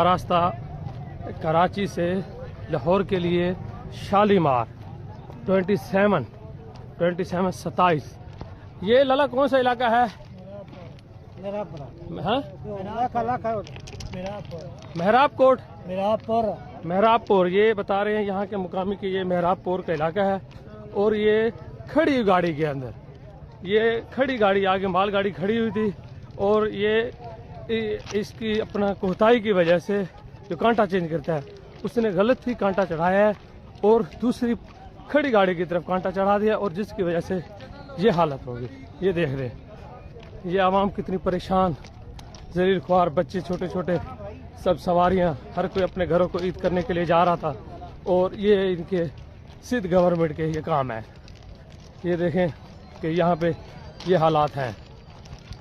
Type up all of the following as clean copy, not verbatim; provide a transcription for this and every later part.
راستہ کراچی سے لاہور کے لیے شالیمار 27 یہ لالا کون سا علاقہ ہے؟ مہراب پور یہ بتا رہے ہیں یہاں کے مقامی کہ یہ مہراب پور کا علاقہ ہے، اور یہ کھڑی گاڑی کے اندر یہ کھڑی گاڑی آگے مال گاڑی کھڑی ہوئی تھی، اور یہ اس کی اپنا کوتاہی کی وجہ سے جو کانٹا چینج کرتا ہے اس نے غلط ہی کانٹا چڑھایا ہے اور دوسری کھڑی گاڑی کی طرف کانٹا چڑھا دیا، اور جس کی وجہ سے یہ حالت ہوگی۔ یہ دیکھ رہے ہیں یہ عوام کتنی پریشان، ذلیل خوار بچے چھوٹے چھوٹے سب سواریاں، ہر کوئی اپنے گھروں کو عید کرنے کے لیے جا رہا تھا، اور یہ ان کے سندھ گورنمنٹ کے یہ کام ہے۔ یہ دیکھیں کہ یہاں پہ یہ حالات ہیں،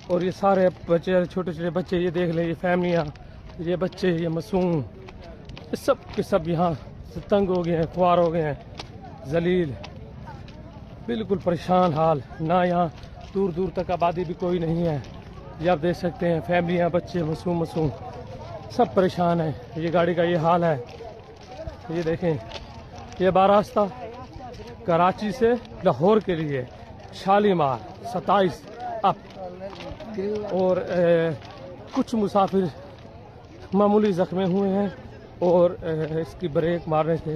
اور یہ سارے بچے چھوٹے چھوٹے بچے، یہ دیکھ لیں یہ فیملیاں، یہ بچے، یہ معصوم، یہ سب کے سب یہاں سے تنگ ہو گئے ہیں، خوار ہو گئے ہیں، ذلیل، بالکل پریشان حال، نہ یہاں دور دور تک آبادی بھی کوئی نہیں ہے۔ یہ آپ دیکھ سکتے ہیں فیملیاں، بچے معصوم سب پریشان ہیں۔ یہ گاڑی کا یہ حال ہے۔ یہ دیکھیں یہ راستہ کراچی سے لاہور کے لیے شالیمار 27 اپ، اور کچھ مسافر معمولی زخمی ہوئے ہیں، اور اس کی بریک مارنے سے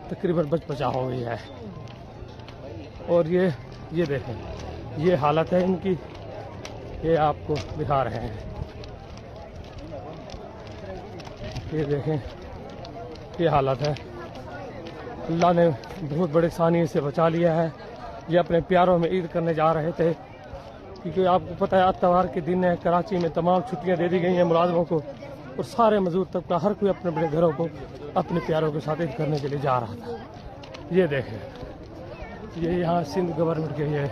تقریباً بچا ہو گئی ہے۔ اور یہ دیکھیں یہ حالت ہے ان کی، یہ آپ کو دکھا رہے ہیں۔ یہ دیکھیں یہ حالت ہے۔ اللہ نے بہت بڑے ثانیے سے بچا لیا ہے۔ یہ اپنے پیاروں میں عید کرنے جا رہے تھے، کیونکہ آپ کو پتہ ہے اتوار کے دن ہے، کراچی میں تمام چھٹیاں دے دی گئی ہیں ملازموں کو، اور سارے مزدور طبقہ ہر کوئی اپنے بڑے گھروں کو اپنے پیاروں کے ساتھ عید کرنے کے لیے جا رہا تھا۔ یہ دیکھیں یہ یہاں سندھ گورنمنٹ کے یہ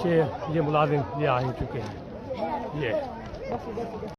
شیخ، یہ ملازم یہ آ ہی چکے ہیں۔ یہ